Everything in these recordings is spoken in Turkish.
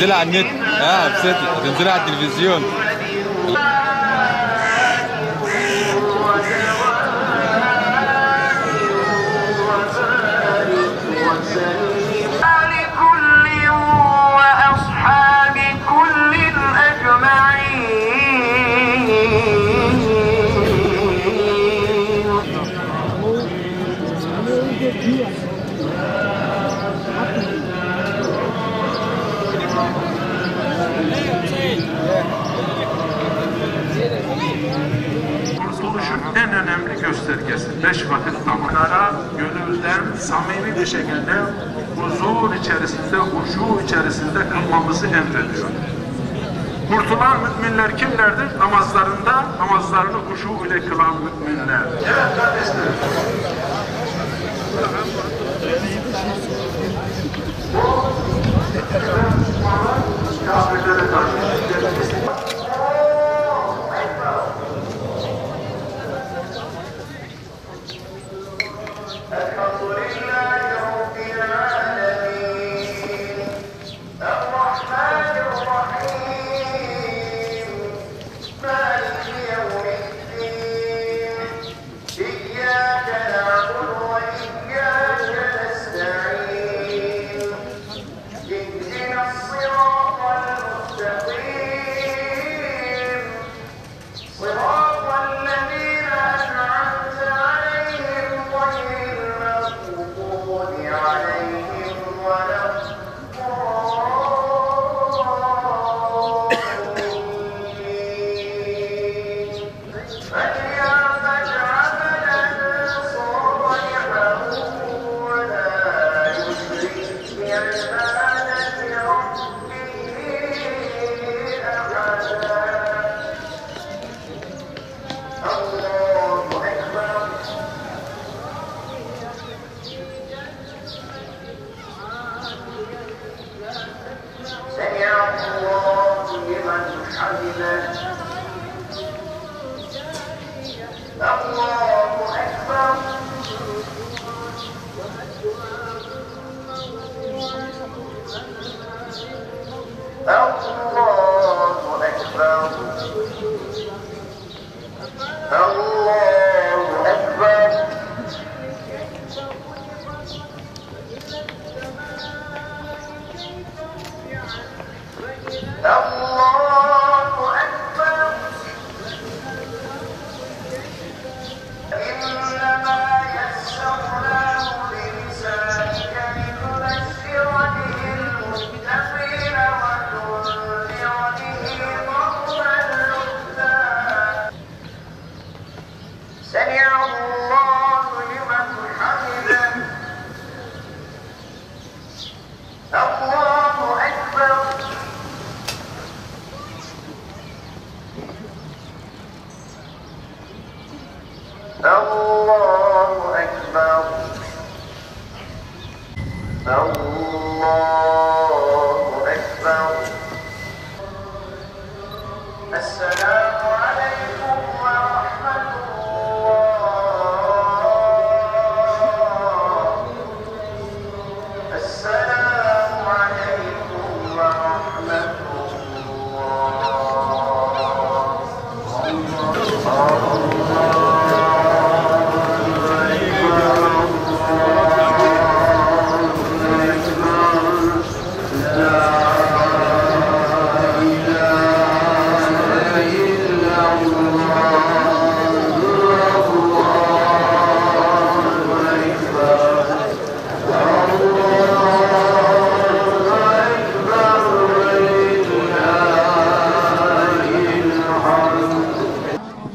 هتنزلها على النت. هتنزلها على التلفزيون. Kurtuluşun en önemli göstergesi 5 vakit namazlara gönülden samimi bir şekilde huzur içerisinde, huşu içerisinde kılmamızı emrediyor. Kurtulan müminler kimlerdir? Namazlarını huşu ile kılan müminler. Evet kardeşlerim. Bu kafirlere karşı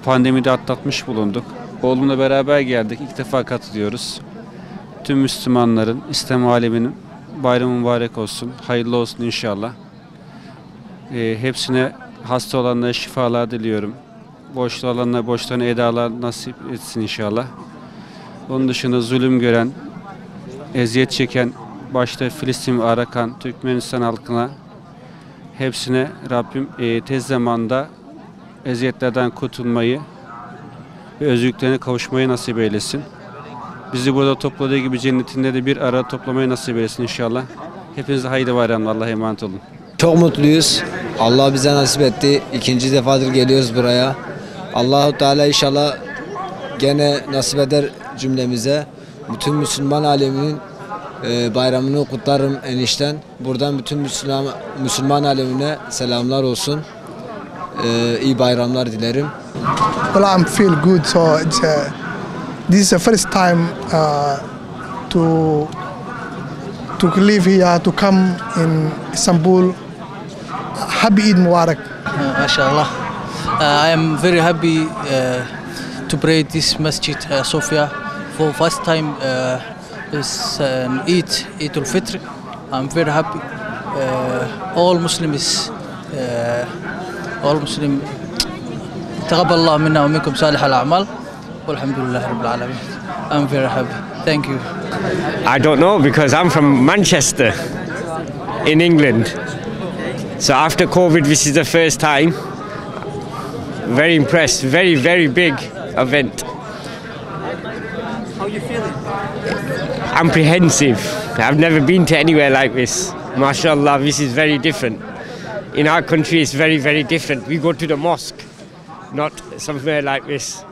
Pandemide atlatmış bulunduk. Oğlumla beraber geldik. İlk defa katılıyoruz. Tüm Müslümanların, İslam aleminin bayramı mübarek olsun. Hayırlı olsun inşallah. Hepsine, hasta olanlara şifalar diliyorum. Borçlu olanlara borçlarını edalar nasip etsin inşallah. Onun dışında zulüm gören, eziyet çeken, başta Filistin ve Arakan, Türkmenistan halkına hepsine Rabbim tez zamanda eziyetlerden kurtulmayı ve özgürlüklerine kavuşmayı nasip eylesin. Bizi burada topladığı gibi cennetinde de bir arada toplamayı nasip eylesin inşallah. Hepinize hayırlı bayramlar. Allah'a emanet olun. Çok mutluyuz. Allah bize nasip etti. İkinci defadır geliyoruz buraya. Allahu Teala inşallah gene nasip eder cümlemize. Bütün Müslüman aleminin bayramını kutlarım enişten. Buradan bütün Müslüman alemine selamlar olsun. İyi bayramlar dilerim. Well, I feel good. So this is the first time to live here, to come in Istanbul. Happy Eid Mubarak. MashaAllah. I am very happy to pray this Masjid Sofia for first time. Is Eid al-Fitr. I'm very happy. All Muslims, all Muslim. تقبل الله منا ومنكم صالح الأعمال والحمد لله رب العالمين. I'm very happy. Thank you. I don't know because I'm from Manchester in England. So after COVID, this is the first time. Very impressed. Very, very big event. How are you feeling? Apprehensive. I've never been to anywhere like this. MashaAllah, this is very different. In our country, it's very, very different. We go to the mosque, not somewhere like this.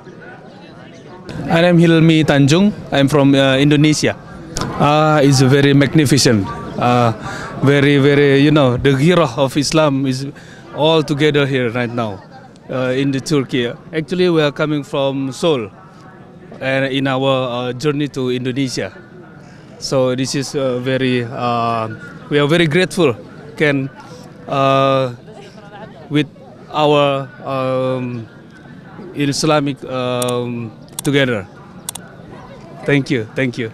I am Hilmi Tanjung. I'm from Indonesia. It's very magnificent. Very, very, the hero of Islam is all together here right now in the Turkey. Actually, we are coming from Seoul and in our journey to Indonesia. So this is we are very grateful with our Islamic together. Thank you.